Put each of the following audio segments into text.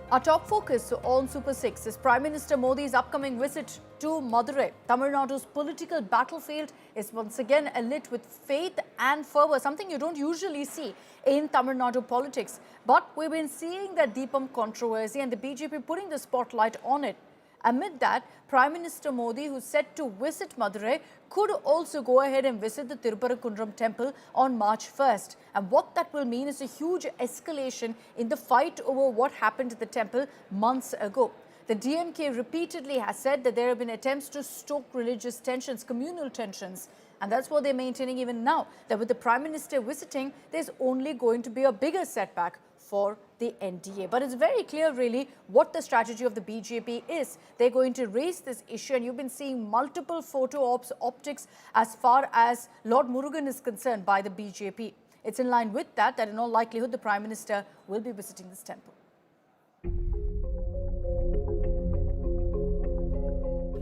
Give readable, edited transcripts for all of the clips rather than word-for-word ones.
Our top focus on Super 6 is Prime Minister Modi's upcoming visit to Madurai. Tamil Nadu's political battlefield is once again alit with faith and fervour, something you don't usually see in Tamil Nadu politics. But we've been seeing the Deepam controversy and the BJP putting the spotlight on it. Amid that, Prime Minister Modi, who's set to visit Madurai, could also go ahead and visit the Thiruparankundram Temple on March 1st. And what that will mean is a huge escalation in the fight over what happened at the temple months ago. The DMK repeatedly has said that there have been attempts to stoke religious tensions, communal tensions. And that's what they're maintaining even now, that with the Prime Minister visiting, there's only going to be a bigger setback for the NDA. But it's very clear really what the strategy of the BJP is. They're going to raise this issue, and you've been seeing multiple photo optics as far as Lord Murugan is concerned by the BJP. It's in line with that in all likelihood the Prime Minister will be visiting this temple.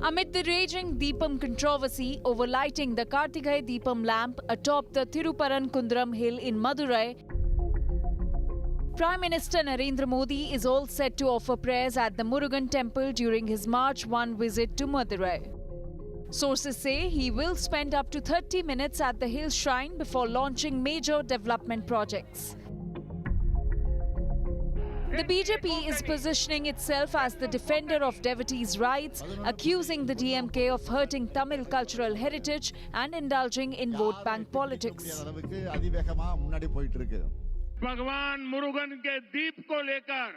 Amid the raging Deepam controversy over lighting the Karthigai Deepam lamp atop the Thiruparankundram hill in Madurai, Prime Minister Narendra Modi is all set to offer prayers at the Murugan temple during his March 1 visit to Madurai. Sources say he will spend up to 30 minutes at the hill shrine before launching major development projects. The BJP is positioning itself as the defender of devotees' rights, accusing the DMK of hurting Tamil cultural heritage and indulging in vote bank politics. भगवान मुरुगन के दीप को लेकर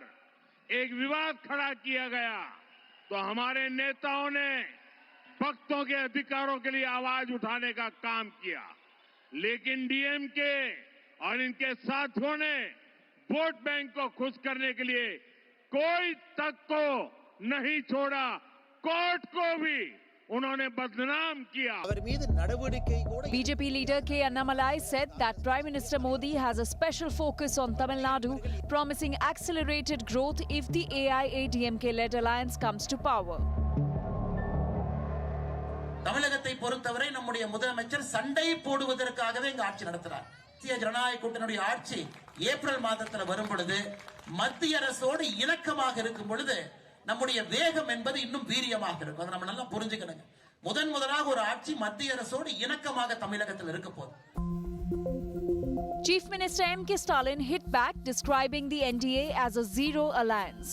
एक विवाद खड़ा किया गया तो हमारे नेताओं ने भक्तों के अधिकारों के लिए आवाज उठाने का काम किया, लेकिन डीएमके और इनके साथियों ने वोट बैंक को खुश करने के लिए कोई तक को नहीं छोड़ा, कोर्ट को भी उन्होंने बदनाम किया। BJP leader K. Annamalai said that Prime Minister Modi has a special focus on Tamil Nadu, promising accelerated growth if the AIADMK-led alliance comes to power. தமிழகத்தை பொறுத்தவரை நம்முடைய முதலமைச்சர் சண்டை போடுவதற்காகவே இங்கு ஆட்சி நடத்துறார். தேசிய ஜனநாயக கூட்டணியுடைய ஆட்சி ஏப்ரல் மாதத்துல வரும் பொழுது மத்திய அரசோடு இணக்கமாக இருக்கும் பொழுது நம்முடைய வேகம் என்பது இன்னும் வீரியமாக இருக்கும். அதை நம்ம நல்லா புரிஞ்சுக்கணுங்க. முதலாக ஒரு ஆட்சி மத்திய அரசோடு இணக்கமாக தமிழகத்தில் இருக்க போகுது. Chief Minister M.K. Stalin hit back, describing the NDA as a zero alliance.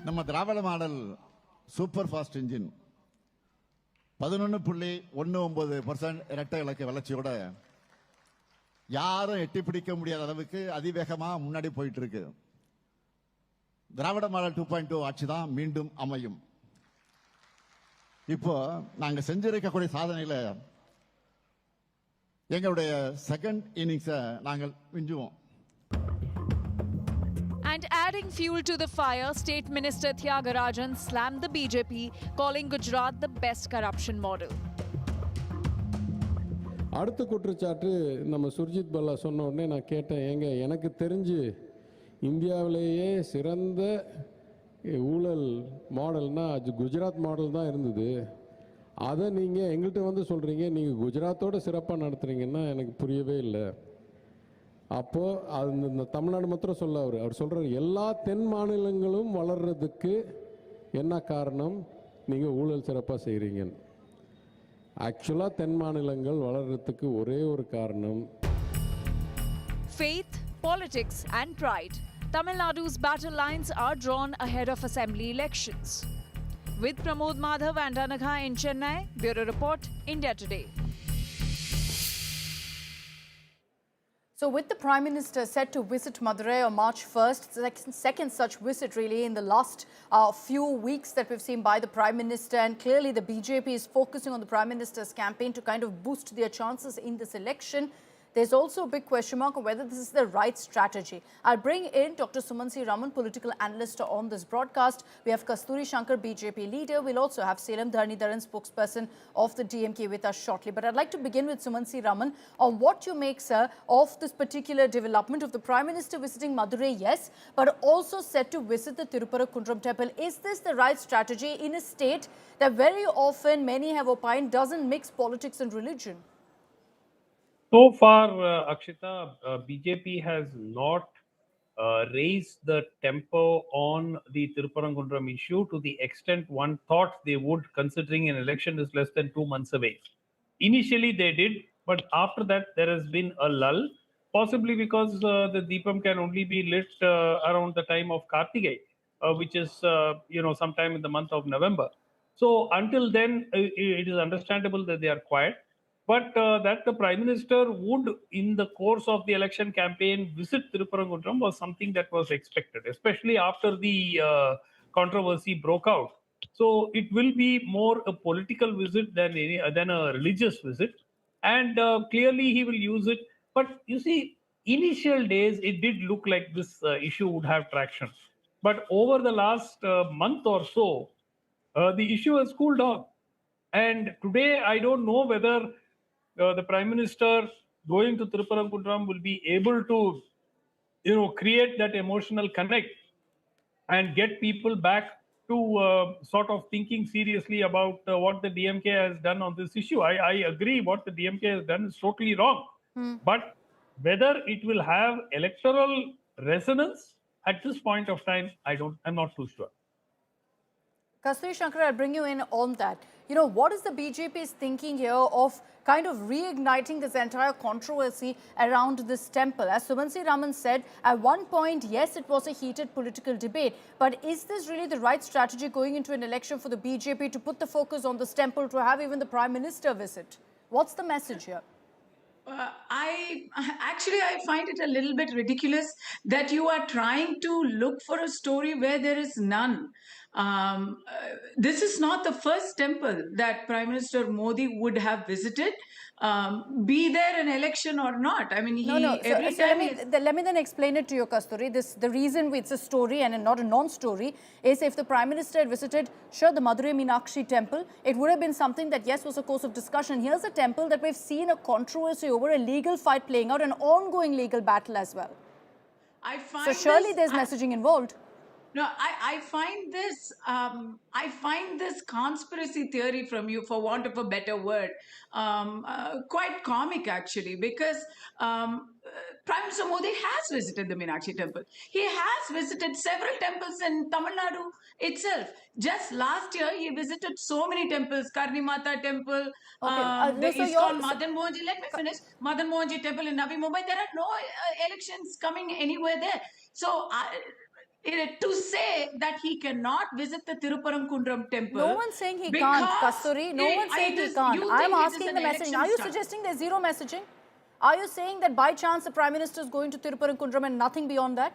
நம்ம திராவிட மாடல் சூப்பர் ஃபாஸ்ட் இன்ஜின் 11.19% இரட்டை இலக்க வளர்ச்சியோட யாரும் எட்டி பிடிக்க முடியாத அளவுக்கு அதிவேகமா முன்னாடி போயிட்டு இருக்கு. திராவிட மாடல் 2.2 ஆட்சி தான் மீண்டும் அமையும். இப்போ நாங்க செஞ்சிருக்கக்கூடிய சாதனையில எங்களுடைய செகண்ட் இன்னிங்ஸை நாங்கள் மிஞ்சுவோம். And adding fuel to the fire, State Minister Thiagarajan slammed the BJP, calling Gujarat the best corruption model. அடுத்த குற்றச்சாட்டு நம்ம சுர்ஜித் பல்லா சொன்ன உடனே நான் கேட்டேன், ஏங்க எனக்கு தெரிஞ்சு இந்தியாவிலேயே சிறந்த ஊழல் மாடல்னா அது குஜராத் மாடல் தான் இருந்தது. அதை நீங்கள் எங்கள்கிட்ட வந்து சொல்கிறீங்க நீங்கள் குஜராத்தோடு சிறப்பாக நடத்துகிறீங்கன்னா எனக்கு புரியவே இல்லை. அப்போது அது இந்த தமிழ்நாடு மாத்திரம் சொல்ல அவர் சொல்கிறார், எல்லா தென் மாநிலங்களும் வளர்கிறதுக்கு என்ன காரணம், நீங்கள் ஊழல் சிறப்பாக செய்கிறீங்கன்னு. ஆக்சுவலாக தென் மாநிலங்கள் வளர்கிறதுக்கு ஒரே ஒரு காரணம் faith, politics and pride. Tamil Nadu's battle lines are drawn ahead of assembly elections. With Pramod Madhav and Anagha in Chennai, Bureau Report, India Today. So with the Prime Minister set to visit Madurai on March 1st, second such visit really in the last few weeks that we've seen by the Prime Minister, and clearly the BJP is focusing on the Prime Minister's campaign to kind of boost their chances in this election. There's also a big question mark on whether this is the right strategy. I'll bring in Dr. Sumansi Raman, political analyst on this broadcast. We have Kasturi Shankar, BJP leader. We'll also have Salem Dharnidharan, spokesperson of the DMK, with us shortly. But I'd like to begin with Sumansi Raman on what you make, sir, of this particular development of the Prime Minister visiting Madurai, yes, but also set to visit the Thiruparankundram Temple. Is this the right strategy in a state that very often many have opined doesn't mix politics and religion? So far, Akshita, BJP has not raise the tempo on the Thiruparankundram issue to the extent one thought they would, considering an election is less than 2 months away. Initially, they did, but after that, there has been a lull, possibly because the Deepam can only be lit around the time of Karthigai, which is, sometime in the month of November. So until then, it is understandable that they are quiet. But that the Prime Minister would, in the course of the election campaign, visit Thiruparankundram was something that was expected, especially after the controversy broke out. So it will be more a political visit than a religious visit, and clearly he will use it. But you see, initial days it did look like this issue would have traction, but over the last month or so, the issue has cooled down. And today, I don't know whether the Prime Minister going to Thiruparankundram will be able to, create that emotional connect and get people back to sort of thinking seriously about what the DMK has done on this issue. I agree what the DMK has done is totally wrong. But whether it will have electoral resonance at this point of time, I'm not too sure. Kasturi Shankar, I'll bring you in on that. What is the BJP's thinking here of kind of reigniting this entire controversy around this temple? As Sumansi Raman said, at one point, yes, it was a heated political debate. But is this really the right strategy going into an election for the BJP to put the focus on this temple, to have even the Prime Minister visit? What's the message here? I find it a little bit ridiculous that you are trying to look for a story where there is none. This is not the first temple that Prime Minister Modi would have visited, be there an election or not. I mean, let me then explain it to you, Kasturi. The reason it's a story and not a non-story is if the Prime Minister had visited, sure, the Madurai Meenakshi temple, it would have been something that, yes, was a course of discussion. Here's a temple that we've seen a controversy over, a legal fight playing out, an ongoing legal battle as well. So surely there's messaging involved. No, I find this conspiracy theory from you, for want of a better word, quite comic actually, because Prime Minister Modi has visited the Meenakshi temple. He has visited several temples in Tamil Nadu itself. Just last year, he visited so many temples, Karni Mata temple, the ISKCON Madan Mohanji. Let me finish. Madan Mohanji temple in Navi Mumbai. There are no elections coming anywhere there. So to say that he cannot visit the Thiruparankundram temple. No one's saying he can't, Kasturi. No one's saying he can't. I'm asking the messaging. Are you suggesting there's zero messaging? Are you saying that by chance the Prime Minister is going to Thiruparankundram and nothing beyond that?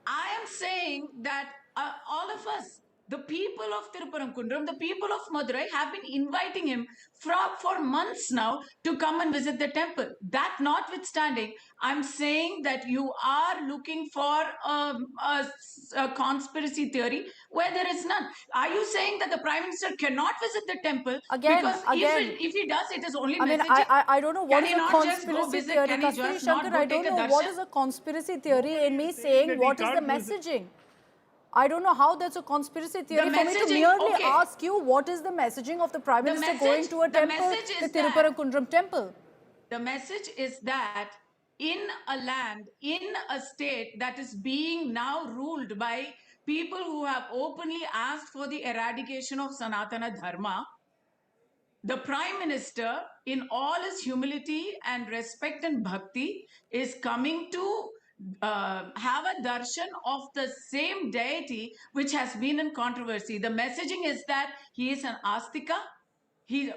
I am saying that all of us, the people of Thiruparankundram, the people of Madurai have been inviting him for months now to come and visit the temple. That notwithstanding, I'm saying that you are looking for a conspiracy theory where there is none. Are you saying that the Prime Minister cannot visit the temple? Because if he does, it is only messaging. I don't know what is a conspiracy theory. Kasturi Shankar, I don't know what is a conspiracy theory in me saying what is the messaging. I don't know how that's a conspiracy theory for me to merely ask you what is the messaging of the Prime Minister going to a temple, the Thiruparankundram temple. The message is that in a land, in a state that is being now ruled by people who have openly asked for the eradication of Sanatana Dharma, the Prime Minister, in all his humility and respect and bhakti, is coming to have a darshan of the same deity which has been in controversy. The messaging is that he is an astika.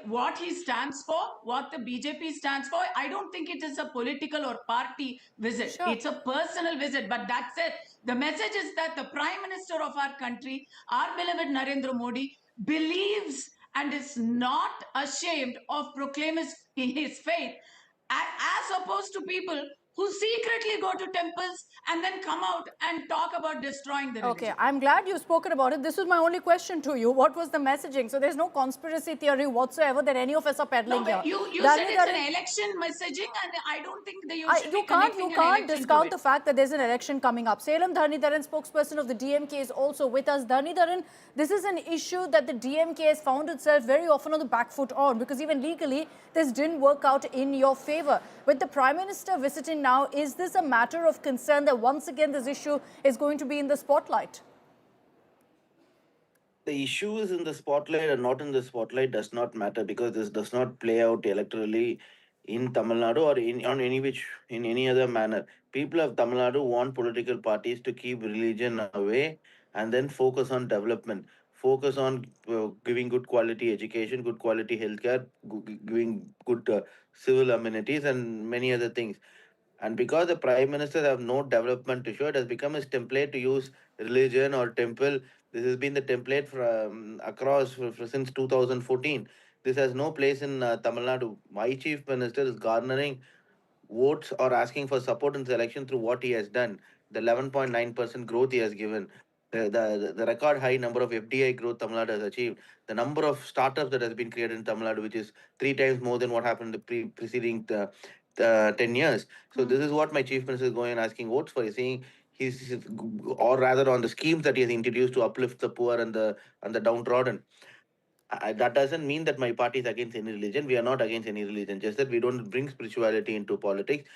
What he stands for, what the BJP stands for, I don't think it is a political or party visit. Sure. It's a personal visit, but that's it. The message is that the Prime Minister of our country, our beloved Narendra Modi, believes and is not ashamed of proclaiming his faith, as opposed to people who secretly go to temples and then come out and talk about destroying the religion. Okay, I'm glad you've spoken about it. This was my only question to you. What was the messaging? So there's no conspiracy theory whatsoever that any of us are peddling here. You said it's an election messaging, and I don't think that you can't discount the fact that there's an election coming up. Salem Dharnidharan, spokesperson of the DMK, is also with us. Dharnidharan, this is an issue that the DMK has found itself very often on the back foot on, because even legally, this didn't work out in your favor. With the Prime Minister visiting now. Is this a matter of concern that once again this issue is going to be in the spotlight? The issues in the spotlight or not in the spotlight does not matter, because this does not play out electorally in Tamil Nadu or in any other manner. People of Tamil Nadu want political parties to keep religion away and then focus on development, focus on giving good quality education, good quality healthcare, giving good civil amenities, and many other things. And because the prime ministers have no development to show, it has become his template to use religion or temple. This has been the template from across since 2014. This has no place in Tamil Nadu. My chief minister is garnering votes or asking for support in the election through what he has done. The 11.9% growth he has given, the record high number of FDI growth Tamil Nadu has achieved, the number of startups that has been created in Tamil Nadu, which is 3 times more than what happened in the preceding 10 years. So this is what my chief minister is going and asking votes for. He's saying or rather on the schemes that he has introduced to uplift the poor and the downtrodden. That doesn't mean that my party is against any religion. We are not against any religion. Just that we don't bring spirituality into politics.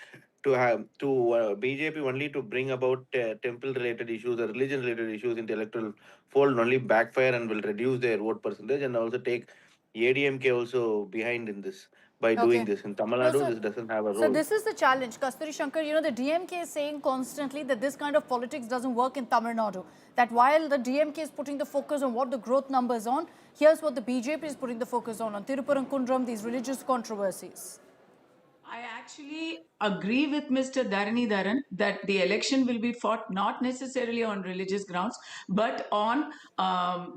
BJP only to bring about temple-related issues or religion-related issues into electoral fold only backfire and will reduce their vote percentage, and also take AIADMK also behind in this by doing this. In Tamil No, Nadu, so, this doesn't have a so role. this is the challenge. Kasturi Shankar, the DMK is saying constantly that this kind of politics doesn't work in Tamil Nadu. That while the DMK is putting the focus on what the growth numbers on, here's what the BJP is putting the focus on Thiruparankundram, these religious controversies. I actually agree with Mr. Dharan that the election will be fought not necessarily on religious grounds, but on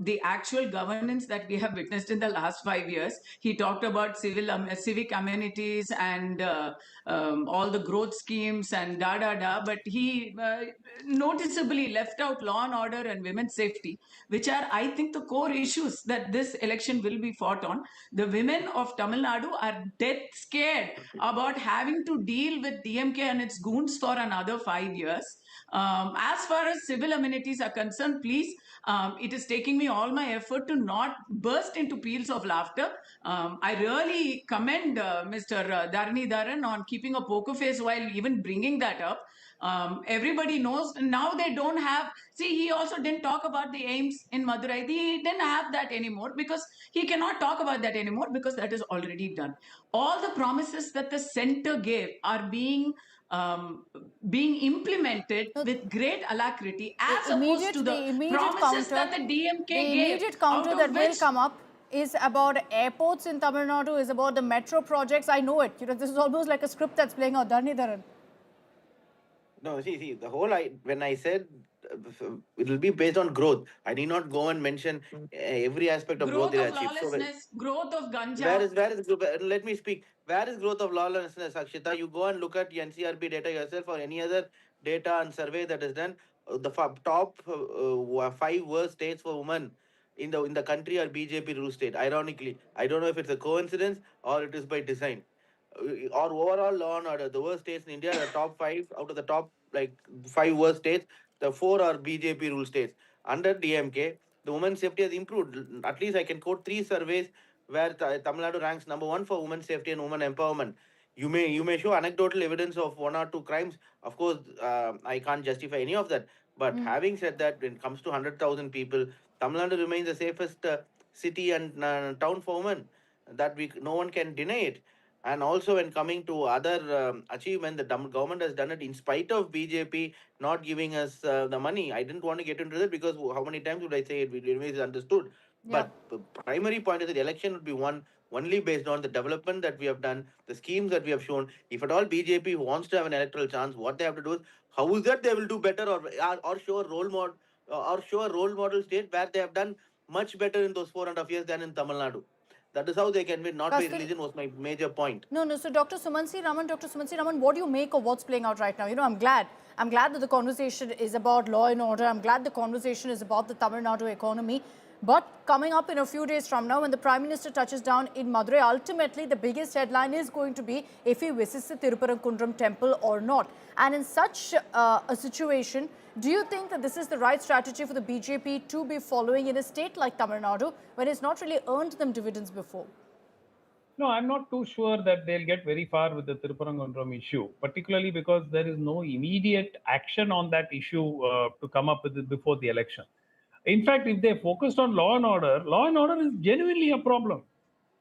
the actual governance that we have witnessed in the last 5 years. He talked about civic amenities and all the growth schemes and but he noticeably left out law and order and women's safety, which are, I think, the core issues that this election will be fought on. The women of Tamil Nadu are dead scared about having to deal with DMK and its goons for another 5 years. As far as civil amenities are concerned, please, it is taking me all my effort to not burst into peals of laughter. I really commend Mr. Dharan on keeping a poker face while even bringing that up. Everybody knows now they don't have. See, he also didn't talk about the aims in Madurai. He didn't have that anymore because he cannot talk about that anymore because that is already done. All the promises that the center gave are being implemented with great alacrity, as opposed to the promises that the DMK gave. The immediate counter that will come up is about airports in Tamil Nadu, is about the metro projects. I know it. This is almost like a script that's playing out. Dharan. No, see, when I said it will be based on growth, I need not go and mention every aspect of growth they achieved. Lawlessness, growth of ganja. Where is let me speak. Where is growth of lawlessness, Akshita? You go and look at NCRB data yourself or any other data and survey that is done. The top 5 worst states for women in the country are BJP rule state. Ironically, I don't know if it's a coincidence or it is by design. Or overall law and order, the worst states in India are the top 5 out of the top 5 worst states. The 4 are BJP rule states. Under DMK, the women's safety has improved. At least I can quote 3 surveys where Tamil Nadu ranks number 1 for women's safety and women empowerment. You may show anecdotal evidence of 1 or 2 crimes. Of course, I can't justify any of that. But having said that, when it comes to 100,000 people, Tamil Nadu remains the safest city and town for women. That no one can deny it. And also, when coming to other achievement, the government has done it in spite of BJP not giving us the money. I didn't want to get into that because how many times would I say it? It is understood. Yeah. But the primary point is that the election would be won only based on the development that we have done, the schemes that we have shown. If at all BJP wants to have an electoral chance, what they have to do is how is that they will do better or show a role model state where they have done much better in those 4.5 years than in Tamil Nadu. That is how they can win, not by religion was my major point. No. So Dr. Sumansi Raman, what do you make of what's playing out right now? I'm glad that the conversation is about law and order. I'm glad the conversation is about the Tamil Nadu economy. But coming up in a few days from now, when the Prime Minister touches down in Madurai, ultimately the biggest headline is going to be if he visits the Thiruparankundram Temple or not. And in such a situation, do you think that this is the right strategy for the BJP to be following in a state like Tamil Nadu, when it's not really earned them dividends before? No, I'm not too sure that they'll get very far with the Thiruparankundram issue, particularly because there is no immediate action on that issue to come up with it before the election. In fact, if they focused on law and order is genuinely a problem.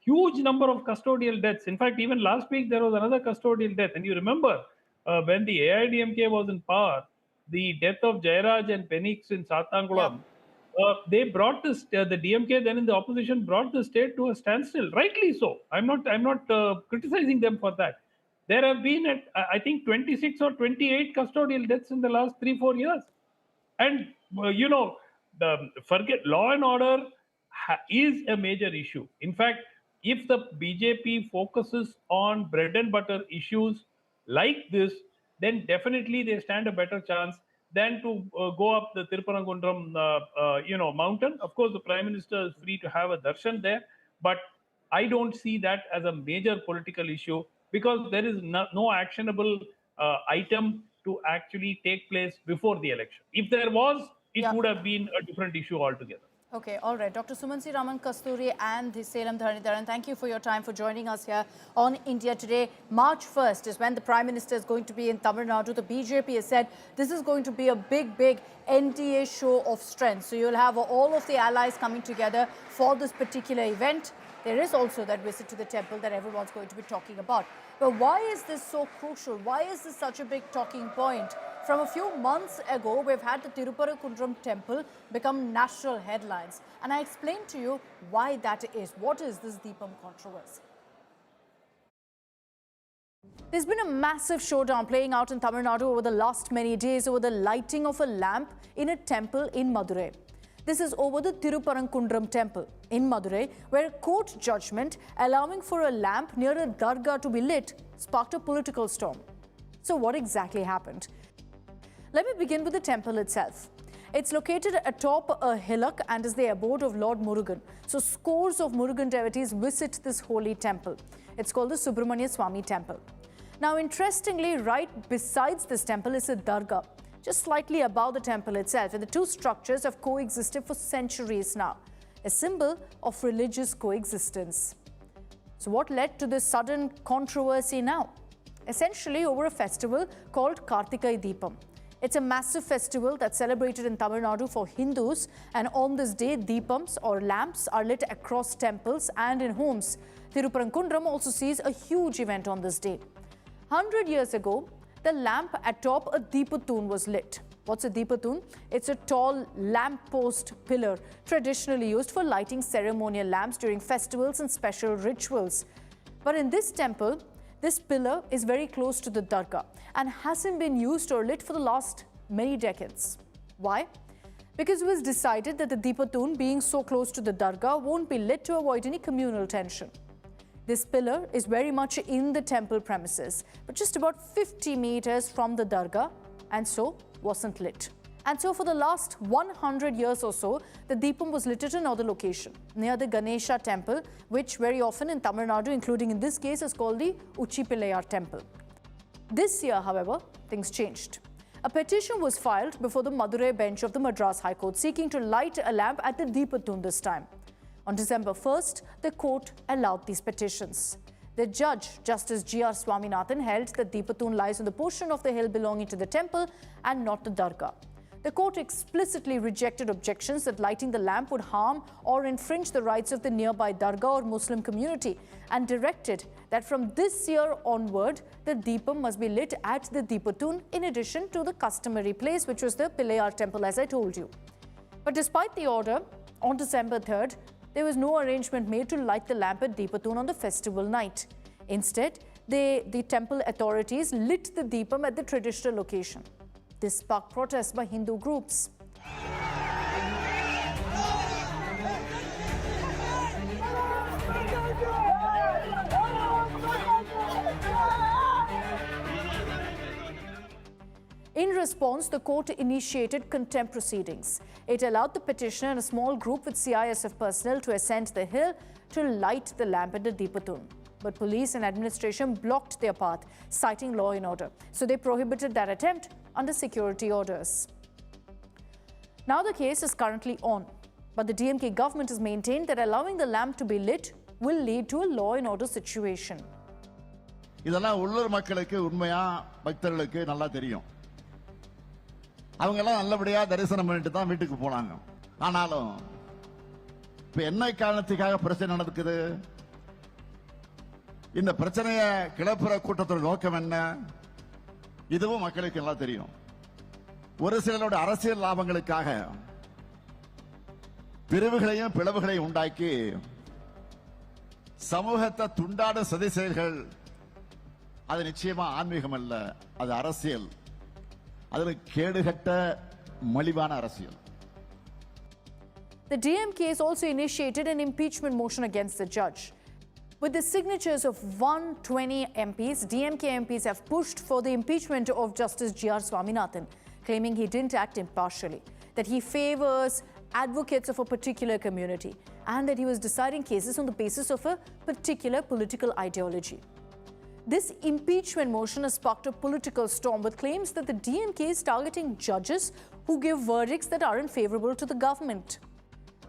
Huge number of custodial deaths. In fact, even last week there was another custodial death. And you remember when the AIADMK was in power, the death of Jairaj and Penix in Sathangulam, they brought this, the DMK then in the opposition brought the state to a standstill. Rightly so. I'm not criticizing them for that. There have been, I think, 26 or 28 custodial deaths in the last 3-4 years. And, forget law and order is a major issue. In fact, if the BJP focuses on bread and butter issues like this, then definitely they stand a better chance than to go up the Thiruparankundram, mountain. Of course, the Prime Minister is free to have a darshan there, but I don't see that as a major political issue because there is no actionable item to actually take place before the election. If there was, it would have been a different issue altogether. Okay, all right. Dr. Sumansi Raman Kasturi and Salem Dharanidharan, thank you for your time, for joining us here on India Today. March 1st is when the Prime Minister is going to be in Tamil Nadu. The BJP has said this is going to be a big NDA show of strength. So you'll have all of the allies coming together for this particular event. There is also that visit to the temple that everyone's going to be talking about. But why is this so crucial? Why is this such a big talking point? From a few months ago, we've had the Thiruparankundram Temple become national headlines. And I explained to you why that is. What is this Deepam controversy? There's been a massive showdown playing out in Tamil Nadu over the last many days over the lighting of a lamp in a temple in Madurai. This is over the Thiruparankundram Temple in Madurai, where a court judgment allowing for a lamp near a dargah to be lit sparked a political storm. So what exactly happened? Let me begin with the temple itself. It's located atop a hillock and is the abode of Lord Murugan. So scores of Murugan devotees visit this holy temple. It's called the Subramanya Swami Temple. Now, interestingly, right besides this temple is a dargah, just slightly above the temple itself. And the two structures have coexisted for centuries now, a symbol of religious coexistence. So what led to this sudden controversy now? Essentially over a festival called Karthigai Deepam. It's a massive festival that's celebrated in Tamil Nadu for Hindus, and on this day, deepams or lamps are lit across temples and in homes. Thiruparankundram also sees a huge event on this day. 100 years ago, the lamp atop a Deepatun was lit. What's a Deepatun? It's a tall lamppost pillar traditionally used for lighting ceremonial lamps during festivals and special rituals. But in this temple, this pillar is very close to the dargah and hasn't been used or lit for the last many decades. Why? Because it was decided that the Deepatun, being so close to the dargah, won't be lit to avoid any communal tension. This pillar is very much in the temple premises, but just about 50 meters from the dargah, and so wasn't lit. And so for the last 100 years or so, the Deepam was lit at another location, near the Ganesha temple, which very often in Tamil Nadu, including in this case, is called the Uchi Pillayar temple. This year, however, things changed. A petition was filed before the Madurai bench of the Madras High Court seeking to light a lamp at the Deepatun this time. On December 1st, the court allowed these petitions. The judge, Justice G.R. Swaminathan, held that Deepatun lies on the portion of the hill belonging to the temple and not the dargah. The court explicitly rejected objections that lighting the lamp would harm or infringe the rights of the nearby dargah or Muslim community, and directed that from this year onward, the Deepam must be lit at the Deepatun in addition to the customary place, which was the Pillayar temple, as I told you. But despite the order, on December 3rd, there was no arrangement made to light the lamp at Deepatun on the festival night. Instead, the temple authorities lit the Deepam at the traditional location. This sparked protests by Hindu groups. In response, the court initiated contempt proceedings. It allowed the petitioner and a small group with CISF personnel to ascend the hill to light the lamp at the Deepatun. But police and administration blocked their path, citing law and order. So they prohibited that attempt under security orders. Now the case is currently on, but the DMK government has maintained that allowing the lamp to be lit will lead to a law and order situation. இதெல்லாம் உள்ளூர் மக்களுக்கு உண்மையா பக்தர்களுக்கு நல்லா தெரியும். அவங்க எல்லாம் நல்லபடியா தரிசனம் பண்ணிட்டு தான் வீட்டுக்கு போனாங்க. ஆனாலும் இப்ப என்ன காரணத்துக்காக பிரச்சனை நடக்குது? இந்த பிரச்சனையை கிளப்புற கூட்டத்தோட நோக்கம் என்ன? இதுவும் மக்களுக்கு நல்லா தெரியும். ஒரு சிலரோட அரசியல் லாபங்களுக்காக பிரிவுகளையும் பிளவுகளையும் உண்டாக்கி சமூகத்தை துண்டாட சதி செயல்கள். அது நிச்சயமா ஆன்மீகம் அல்ல, அது அரசியல். அது கேடுகட்ட மலிவான அரசியல். The DMK has also initiated an impeachment motion against the judge. With the signatures of 120 MPs, DMK MPs have pushed for the impeachment of Justice G.R. Swaminathan, claiming he didn't act impartially, that he favors advocates of a particular community, and that he was deciding cases on the basis of a particular political ideology. This impeachment motion has sparked a political storm with claims that the DMK is targeting judges who give verdicts that aren't favorable to the government.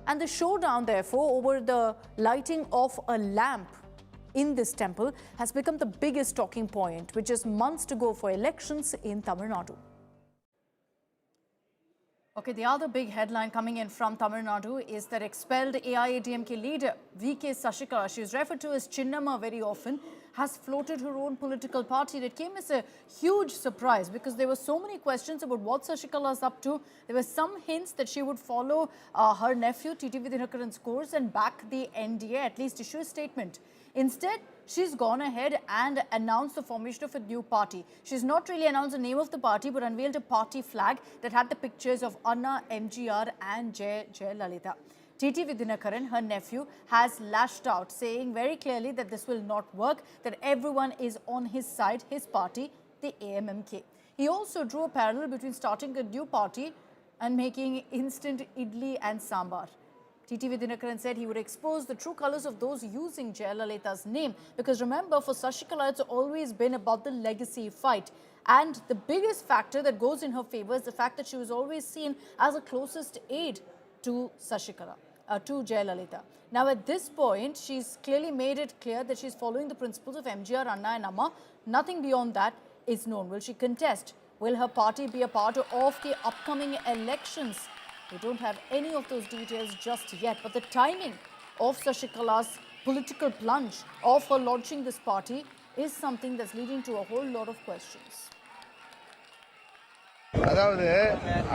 And the showdown, therefore, over the lighting of a lamp in this temple has become the biggest talking point, with just months to go for elections in Tamil Nadu. Okay, the other big headline coming in from Tamil Nadu is that expelled AIADMK leader V.K. Sasikala, she is referred to as Chinnamma very often, has floated her own political party. It came as a huge surprise because there were so many questions about what Sasikala is up to. There were some hints that she would follow her nephew T.T. Vidinakaran's course and back the NDA, at least issue a statement. Instead, she's gone ahead and announced the formation of a new party. She's not really announced the name of the party, but unveiled a party flag that had the pictures of Anna, MGR and Jayalalitha. T.T. Vidinakaran, her nephew, has lashed out, saying very clearly that this will not work, that everyone is on his side, his party, the AIADMK. He also drew a parallel between starting a new party and making instant idli and sambar. T.T. Vidinakaran said he would expose the true colours of those using Jayalalitha's name. Because remember, for Sasikala, it's always been about the legacy fight. And the biggest factor that goes in her favour is the fact that she was always seen as the closest aide to Sasikala, to Jayalalitha. Now, at this point, she's clearly made it clear that she's following the principles of MGR, Anna and Amma. Nothing beyond that is known. Will she contest? Will her party be a part of the upcoming elections? We don't have any of those details just yet, but the timing of Sasikala's political plunge of her launching this party is something that's leading to a whole lot of questions. அதாவது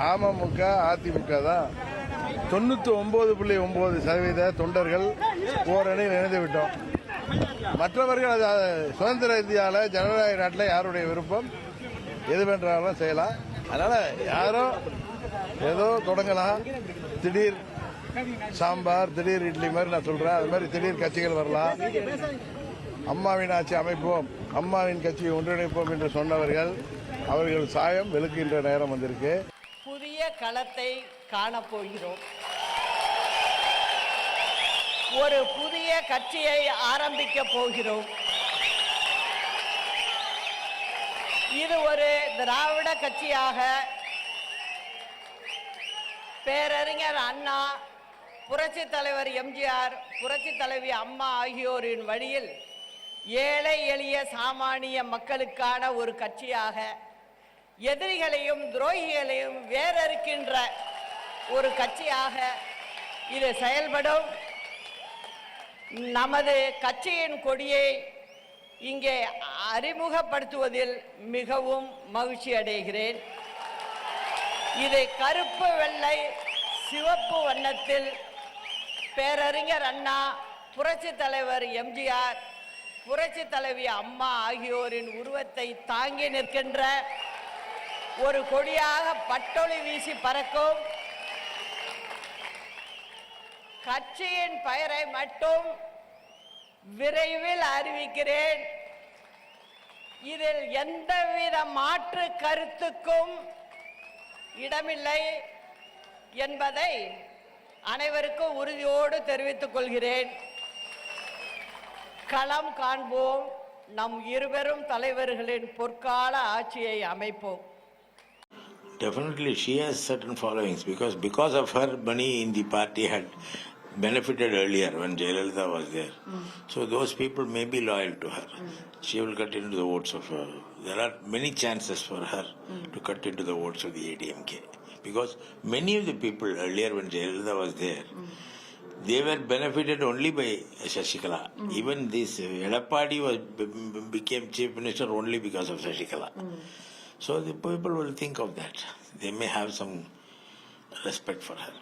அமமுக அதிமுக தான் 99.9% தொண்டர்கள் ஓரணியில் இணைந்து விட்டோம். மற்றவர்கள் சுதந்திர இந்தியாவில் ஜனநாயக நாட்டில் யாருடைய விருப்பம் எது வேண்டாலும் செய்யலாம். அதனால யாரோ ஏதோ தொடங்கலாம். திடீர் சாம்பார், திடீர் இட்லி மாதிரி நான் சொல்றேன். அது மாதிரி திடீர் கட்சிகள் வரலாம். அம்மாவின் ஆட்சி அமைப்போம், அம்மாவின் கட்சியை ஒன்றிணைப்போம் என்று சொன்னவர்கள் அவர்கள் சாயம் வெளுக்கின்ற நேரம் வந்திருக்கு. புதிய களத்தை காணப்போகிறோம். ஒரு புதிய கட்சியை ஆரம்பிக்க போகிறோம். இது ஒரு திராவிட கட்சியாக பேரறிஞர் அண்ணா, புரட்சி தலைவர் எம்ஜிஆர், புரட்சி தலைவி அம்மா ஆகியோரின் வழியில் ஏழை எளிய சாமானிய மக்களுக்கான ஒரு கட்சியாக எதிரிகளையும் துரோகிகளையும் வேறறுக்கின்ற ஒரு கட்சியாக இது செயல்படும். நமது கட்சியின் கொடியை இங்கே அறிமுகப்படுத்துவதில் மிகவும் மகிழ்ச்சி அடைகிறேன். இது கருப்பு, வெள்ளை, சிவப்பு வண்ணத்தில் பேரறிஞர் அண்ணா, புரட்சி தலைவர் எம்ஜிஆர், புரட்சி தலைவி அம்மா ஆகியோரின் உருவத்தை தாங்கி நிற்கின்ற ஒரு கொடியாக பட்டொளி வீசி பறக்கும். கட்சியின் பெயரை மட்டும் விரைவில் அறிவிக்கிறேன். இதில் எந்தவித மாற்று கருத்துக்கும் இடமில்லை என்பதை அனைவருக்கும் உறுதியோடு தெரிவித்துக் கொள்கிறேன். களம் காண்போம், நம் இருவரும் தலைவர்களின் பொற்கால ஆட்சியை அமைப்போம். Definitely she has certain followings because of her money in the party had benefited earlier when Jayalalitha was there. So those people may be loyal to her. She will cut into the votes of her. There are many chances for her to cut into the votes of the AIADMK. Because many of the people earlier when Jayalalitha was there, they were benefited only by Sasikala. Even this Edappadi became chief minister only because of Sasikala. So the people will think of that. They may have some respect for her.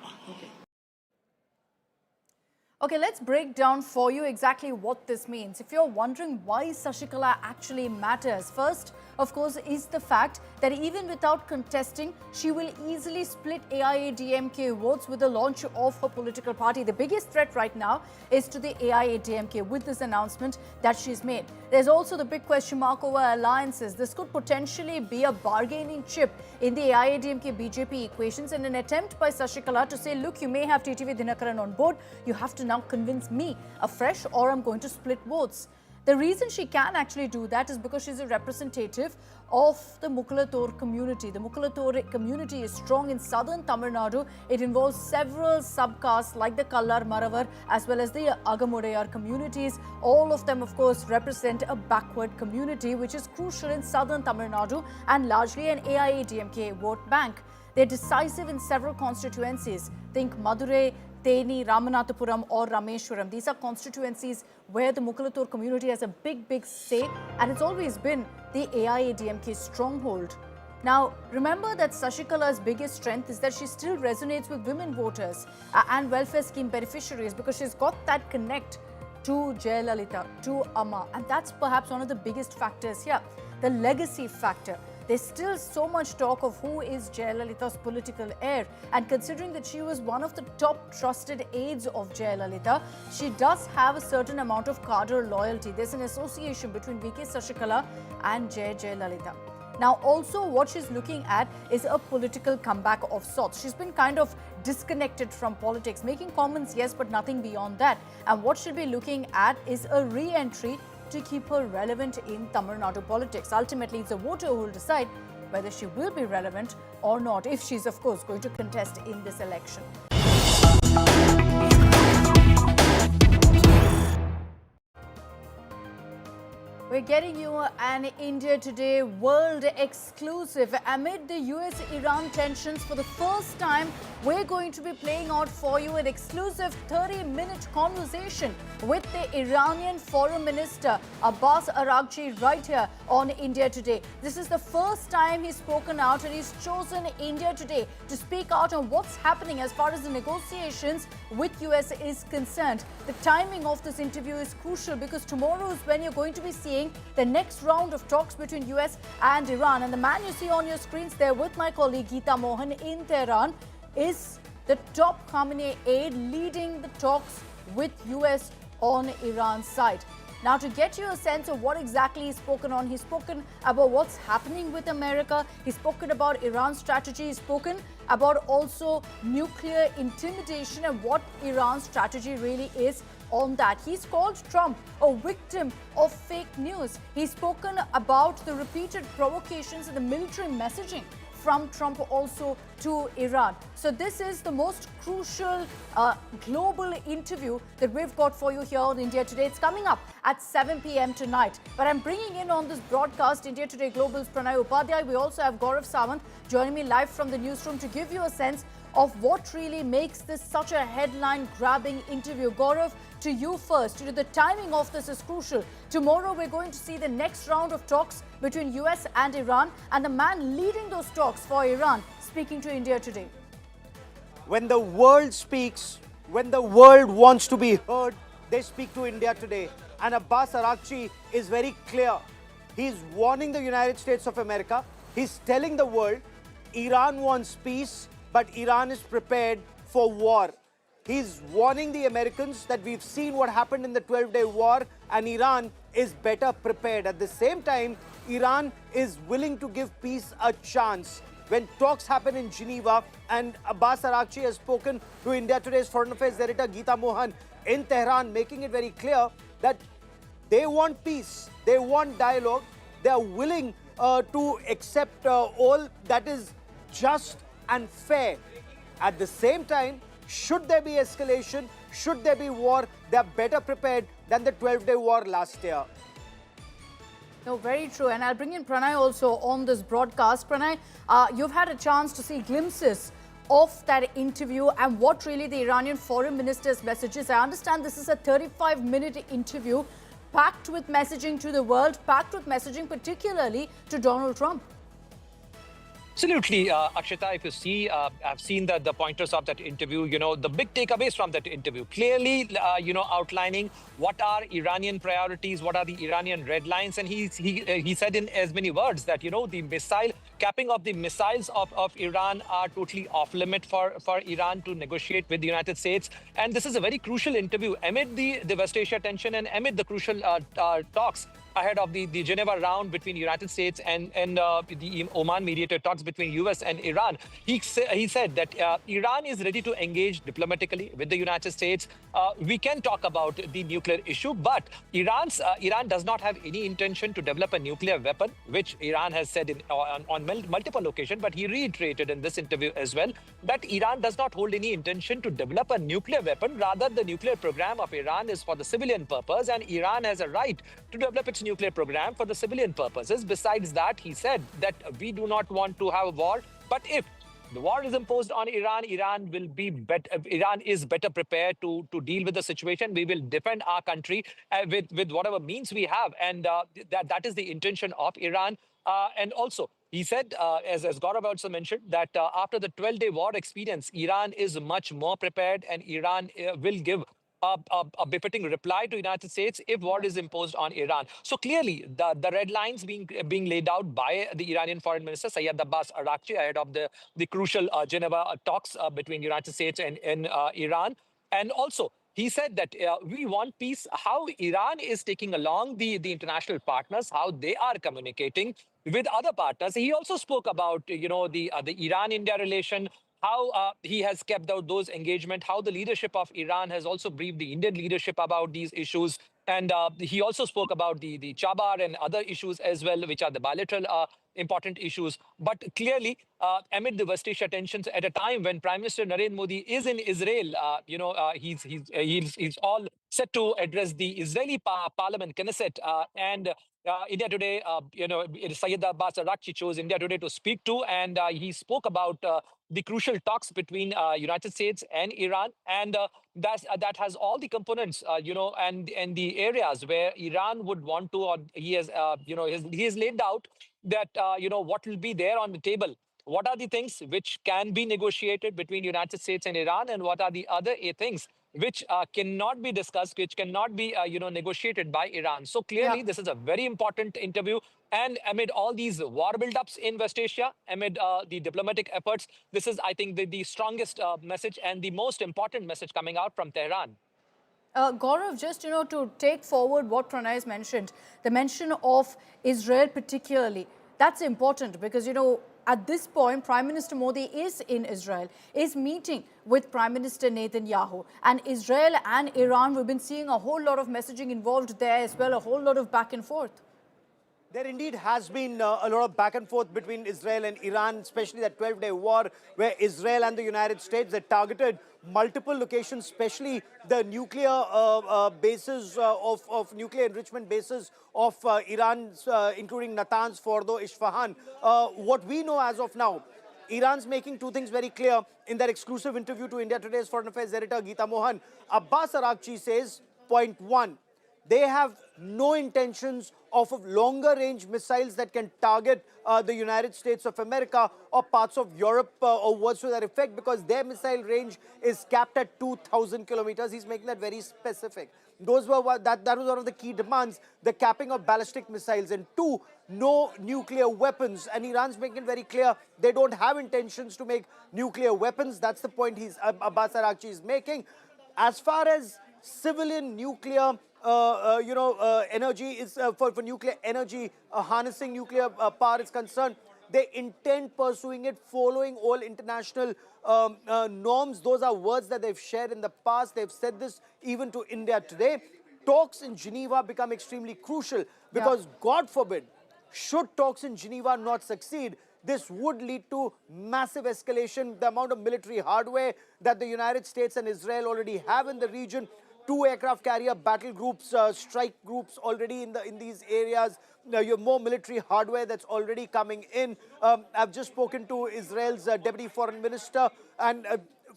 Okay, let's break down for you exactly what this means. If you're wondering why Sasikala actually matters, first, of course, is the fact that even without contesting, she will easily split AIADMK votes with the launch of her political party. The biggest threat right now is to the AIADMK with this announcement that she's made. There's also the big question mark over alliances. This could potentially be a bargaining chip in the AIADMK BJP equations in an attempt by Sasikala to say, look, you may have TTV Dinakaran on board. You have to now convince me afresh or I'm going to split votes. The reason she can actually do that is because she's a representative of the Mukkalathur community. The Mukkalathur community is strong in southern Tamil Nadu. It involves several subcastes like the Kallar, Maravar as well as the Agamudayar communities. All of them, of course, represent a backward community which is crucial in southern Tamil Nadu and largely an AIADMK vote bank. They're decisive in several constituencies. Think Madurai, Theni, Ramanathapuram or Rameshwaram. These are constituencies where the Mukkalathur community has a big say, and it's always been the AIADMK stronghold. Now, remember that Sasikala's biggest strength is that she still resonates with women voters and welfare scheme beneficiaries because she's got that connect to Jayalalitha, to Amma, and that's perhaps one of the biggest factors here, the legacy factor. There's still so much talk of who is Jayalalitha's political heir, and considering that she was one of the top trusted aides of Jayalalitha, she does have a certain amount of cadre loyalty. There's an association between VK Sasikala and Jayalalitha. Now, also what she's looking at is a political comeback of sorts. She's been kind of disconnected from politics, making comments, yes, but nothing beyond that. And what she'll be looking at is a re-entry to keep her relevant in Tamil Nadu politics. Ultimately, it's a voter who will decide whether she will be relevant or not, if she's, of course, going to contest in this election. We're getting you an India Today world exclusive. Amid the US-Iran tensions, for the first time, we're going to be playing out for you an exclusive 30-minute conversation with the Iranian Foreign Minister, Abbas Araghchi, right here on India Today. This is the first time he's spoken out, and he's chosen India Today to speak out on what's happening as far as the negotiations with US is concerned. The timing of this interview is crucial because tomorrow is when you're going to be seeing the next round of talks between US and Iran. And the man you see on your screens there with my colleague Geeta Mohan in Tehran is the top Khamenei aide leading the talks with US on Iran's side. Now, to get you a sense of what exactly he's spoken on, he's spoken about what's happening with America, he's spoken about Iran's strategy, he's spoken about also nuclear intimidation and what Iran's strategy really is on that. He's called Trump a victim of fake news. He's spoken about the repeated provocations and the military messaging from Trump also to Iran. So this is the most crucial global interview that we've got for you here on India Today. It's coming up at 7 p.m. tonight. But I'm bringing in on this broadcast India Today Global's Pranay Upadhyay. We also have Gaurav Sawant joining me live from the newsroom to give you a sense of what really makes this such a headline-grabbing interview. Gaurav, to you first. The timing of this is crucial. Tomorrow we're going to see the next round of talks between US and Iran, and the man leading those talks for Iran speaking to India Today. When the world speaks, when the world wants to be heard, they speak to India Today. And Abbas Araghchi is very clear. He's warning the United States of America. He's telling the world Iran wants peace, but Iran is prepared for war. He's warning the Americans that we've seen what happened in the 12-day war and Iran is better prepared. At the same time, Iran is willing to give peace a chance. When talks happen in Geneva, and Abbas Araghchi has spoken to India Today's Foreign Affairs Editor Geeta Mohan in Tehran, making it very clear that they want peace, they want dialogue, they are willing to accept all that is just and fair. At the same time, Should there be escalation, should there be war, they are better prepared than the 12-day war last year. No, very true. And I'll bring in Pranay also on this broadcast. Pranay, you've had a chance to see glimpses of that interview and what really the Iranian foreign minister's message is. I understand this is a 35-minute interview packed with messaging to the world, packed with messaging particularly to Donald Trump. Absolutely, Akshita, if you see, I've seen the pointers of that interview, the big takeaways from that interview, clearly, outlining what are Iranian priorities, what are the Iranian red lines. And he said in as many words that, the capping of the missiles of Iran are totally off limit for Iran to negotiate with the United States. And this is a very crucial interview amid the West Asia tension and amid the crucial talks ahead of the Geneva round between the United States and the Oman mediated talks between US and Iran. He said that Iran is ready to engage diplomatically with the United States. We can talk about the nuclear issue, but Iran does not have any intention to develop a nuclear weapon, which Iran has said on multiple occasions. But he reiterated in this interview as well that Iran does not hold any intention to develop a nuclear weapon. Rather, the nuclear program of Iran is for the civilian purpose, and Iran has a right to develop its nuclear program for the civilian purposes. Besides that, he said that we do not want to have a war, but if the war is imposed on Iran, Iran is better prepared to deal with the situation. We will defend our country with whatever means we have, and that is the intention of Iran. And also, he said, as Gaurav also mentioned, that after the 12-day war experience, Iran is much more prepared, and Iran will give a befitting reply to the United States if war is imposed on Iran. So clearly, the red lines being laid out by the Iranian Foreign Minister, Syed Abbas Araghchi, ahead of the crucial Geneva talks between the United States and Iran. And also, he said that we want peace. How Iran is taking along the international partners, how they are communicating with other partners. He also spoke about, the Iran-India relation, how he has kept those engagement, how the leadership of Iran has also briefed the Indian leadership about these issues. And he also spoke about the Chabar and other issues as well, which are the bilateral important issues. But clearly, amid the West Asia tensions, at a time when Prime Minister Narendra Modi is in Israel, he's all set to address the Israeli parliament, Knesset, and India Today, Syed Abbas Araghchi chose India Today to speak to, and he spoke about the crucial talks between United States and Iran, and that has all the components, and the areas where Iran would want to, or he has laid out that, what will be there on the table. What are the things which can be negotiated between the United States and Iran, and what are the other things which cannot be discussed, which cannot be, negotiated by Iran. So clearly, this is a very important interview. And amid all these war buildups in West Asia, amid the diplomatic efforts, this is, I think, the strongest message and the most important message coming out from Tehran. Gaurav, just, to take forward what Pranay has mentioned, the mention of Israel particularly, that's important because, at this point, Prime Minister Modi is in Israel, is meeting with Prime Minister Netanyahu. And Israel and Iran, we've been seeing a whole lot of messaging involved there as well, a whole lot of back and forth. There indeed has been a lot of back and forth between Israel and Iran, especially that 12-day war where Israel and the United States, they targeted multiple locations, especially the nuclear bases of nuclear enrichment bases of Iran, including Natanz, Fordo, Isfahan. What we know as of now, Iran's making two things very clear in that exclusive interview to India Today's Foreign Affairs editor Geeta Mohan. Abbas Araghchi says, point one, they have no intentions of longer-range missiles that can target the United States of America or parts of Europe or words to that effect, because their missile range is capped at 2,000 kilometers. He's making that very specific. That was one of the key demands, the capping of ballistic missiles. And two, no nuclear weapons. And Iran's making it very clear they don't have intentions to make nuclear weapons. That's the point Abbas Araghchi is making. As far as civilian nuclear energy is for nuclear energy, harnessing nuclear power is concerned, they intend pursuing it following all international norms. Those are words that they've shared in the past. They've said this even to India Today. Talks in Geneva become extremely crucial because, God forbid, should talks in Geneva not succeed, this would lead to massive escalation. The amount of military hardware that the United States and Israel already have in the region, 2 aircraft carrier battle groups, strike groups already in these areas. You have more military hardware that's already coming in. I've just spoken to Israel's Deputy Foreign Minister, and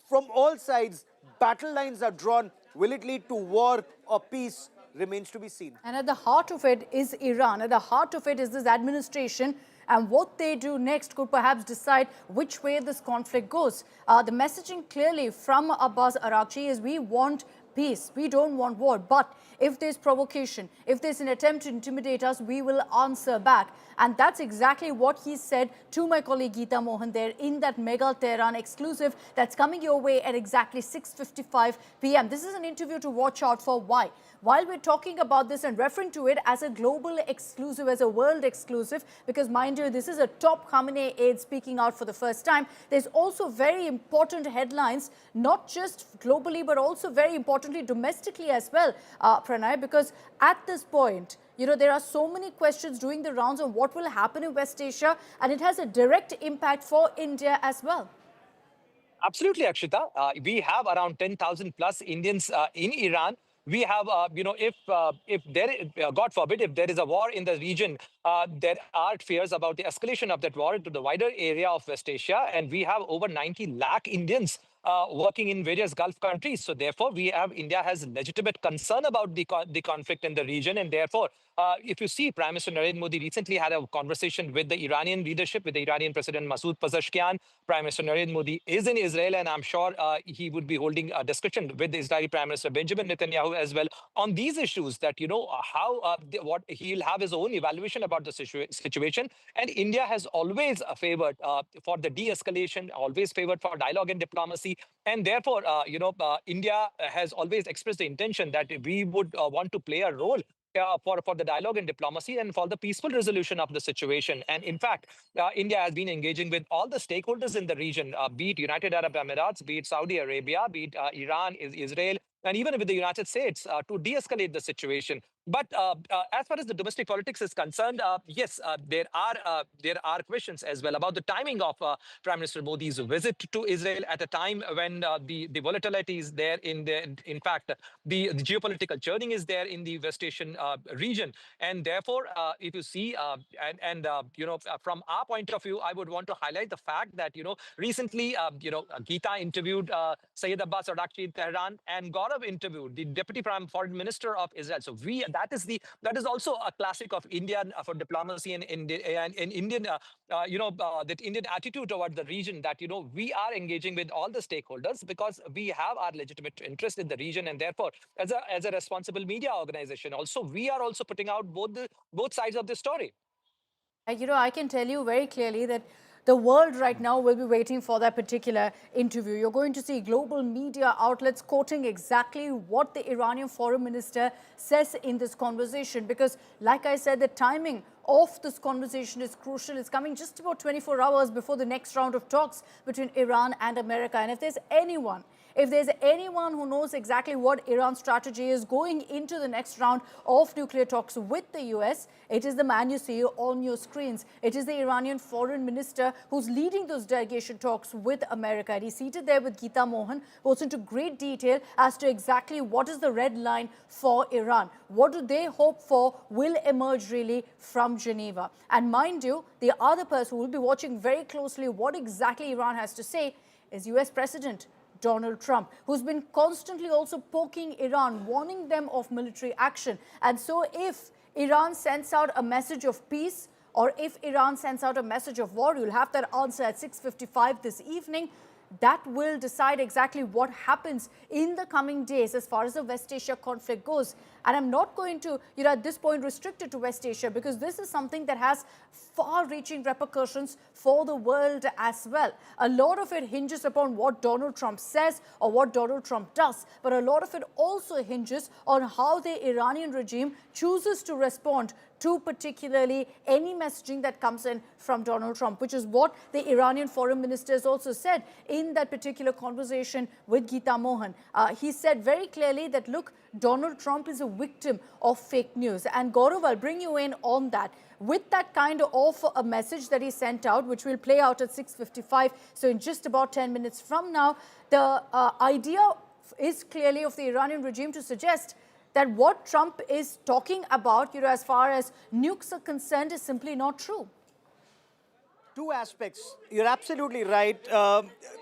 from all sides, battle lines are drawn. Will it lead to war or peace? Remains to be seen. And at the heart of it is Iran. At the heart of it is this administration, and what they do next could perhaps decide which way this conflict goes. The messaging clearly from Abbas Araghchi is we want peace. We don't want war. But if there's provocation, if there's an attempt to intimidate us, we will answer back. And that's exactly what he said to my colleague Geeta Mohan there in that Mega Tehran exclusive that's coming your way at exactly 6:55 p.m. This is an interview to watch out for. Why? While we're talking about this and referring to it as a global exclusive, as a world exclusive, because mind you, this is a top Khamenei aide speaking out for the first time, there's also very important headlines, not just globally, but also very importantly domestically as well, Pranay, because at this point, you know, there are so many questions doing the rounds on what will happen in West Asia, and it has a direct impact for India as well. Absolutely, Akshita. We have around 10,000 plus Indians in Iran. We have, if there, God forbid, if there is a war in the region, there are fears about the escalation of that war into the wider area of West Asia. And we have over 90 lakh Indians working in various Gulf countries. So therefore, India has legitimate concern about the conflict in the region. And therefore, if you see, Prime Minister Narendra Modi recently had a conversation with the Iranian leadership, with the Iranian President Masoud Pezeshkian. Prime Minister Narendra Modi is in Israel, and I'm sure he would be holding a discussion with the Israeli Prime Minister Benjamin Netanyahu as well on these issues, that, you know, what he'll have his own evaluation about the situation. And India has always favored for the de-escalation, always favored for dialogue and diplomacy. And therefore, India has always expressed the intention that we would want to play a role for the dialogue and diplomacy and for the peaceful resolution of the situation. And in fact, India has been engaging with all the stakeholders in the region, be it United Arab Emirates, be it Saudi Arabia, be it Iran, Israel, and even with the United States to de-escalate the situation. But as far as the domestic politics is concerned, yes, there are questions as well about the timing of Prime Minister Modi's visit to Israel at a time when the volatility is there in fact, the geopolitical churning is there in the West Asian region. And therefore, if you see, from our point of view, I would want to highlight the fact that, recently, Geeta interviewed Syed Abbas Araghchi in Tehran, and Gaurav interviewed the Deputy Foreign Minister of Israel. So that is also a classic of Indian for diplomacy and Indian, that Indian attitude toward the region, that, we are engaging with all the stakeholders because we have our legitimate interest in the region. And therefore, as a responsible media organization, also, we are also putting out both sides of the story. I can tell you very clearly that the world right now will be waiting for that particular interview. You're going to see global media outlets quoting exactly what the Iranian foreign minister says in this conversation. Because, like I said, the timing of this conversation is crucial. It's coming just about 24 hours before the next round of talks between Iran and America. And if there's anyone who knows exactly what Iran's strategy is going into the next round of nuclear talks with the US, it is the man you see on your screens. It is the Iranian foreign minister who's leading those delegation talks with America. And he's seated there with Geeta Mohan, who goes into great detail as to exactly what is the red line for Iran. What do they hope for will emerge really from Geneva. And mind you, the other person who will be watching very closely what exactly Iran has to say is US President Donald Trump, who's been constantly also poking Iran, warning them of military action. And so if Iran sends out a message of peace, or if Iran sends out a message of war, you'll have that answer at 6:55 this evening. That will decide exactly what happens in the coming days as far as the West Asia conflict goes. And I'm not going to, at this point restrict it to West Asia, because this is something that has far-reaching repercussions for the world as well. A lot of it hinges upon what Donald Trump says or what Donald Trump does, but a lot of it also hinges on how the Iranian regime chooses to respond to particularly any messaging that comes in from Donald Trump, which is what the Iranian foreign minister has also said in that particular conversation with Geeta Mohan. He said very clearly that, look, Donald Trump is a victim of fake news. And Gaurav, I'll bring you in on that. With that kind of a message that he sent out, which will play out at 6:55, so in just about 10 minutes from now, the idea is clearly of the Iranian regime to suggest that what Trump is talking about, as far as nukes are concerned, is simply not true. Two aspects. You're absolutely right.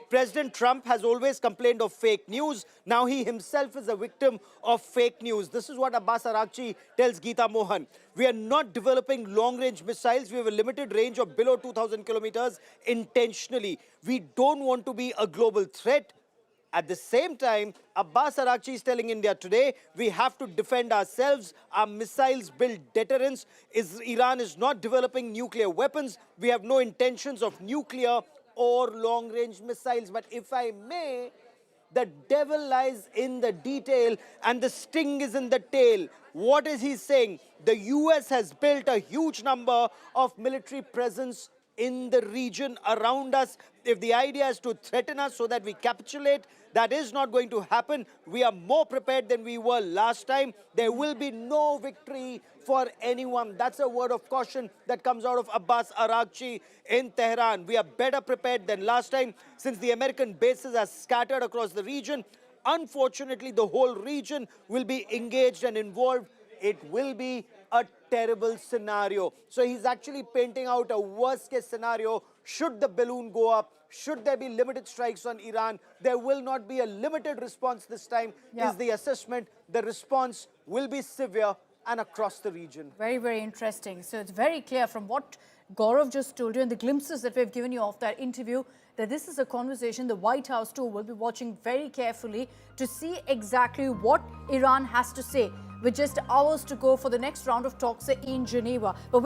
President Trump has always complained of fake news. Now he himself is a victim of fake news. This is what Abbas Araghchi tells Geeta Mohan. We are not developing long-range missiles. We have a limited range of below 2,000 kilometers intentionally. We don't want to be a global threat. At the same time, Abbas Araghchi is telling India today, we have to defend ourselves. Our missiles build deterrence. Iran is not developing nuclear weapons. We have no intentions of nuclear or long-range missiles. But if I may, the devil lies in the detail and the sting is in the tail. What is he saying? The US has built a huge number of military presence in the region around us. If the idea is to threaten us so that we capitulate, that is not going to happen. We are more prepared than we were last time. There will be no victory for anyone. That's a word of caution that comes out of Abbas Araghchi in Tehran. We are better prepared than last time since the American bases are scattered across the region. Unfortunately, the whole region will be engaged and involved. It will be a terrible scenario. So he's actually painting out a worst case scenario. Should the balloon go up, should there be limited strikes on Iran, there will not be a limited response this time, is the assessment. The response will be severe and across the region. Very, very interesting. So it's very clear from what Gaurav just told you and the glimpses that we've given you of that interview, that this is a conversation the White House too will be watching very carefully to see exactly what Iran has to say, with just hours to go for the next round of talks in Geneva. But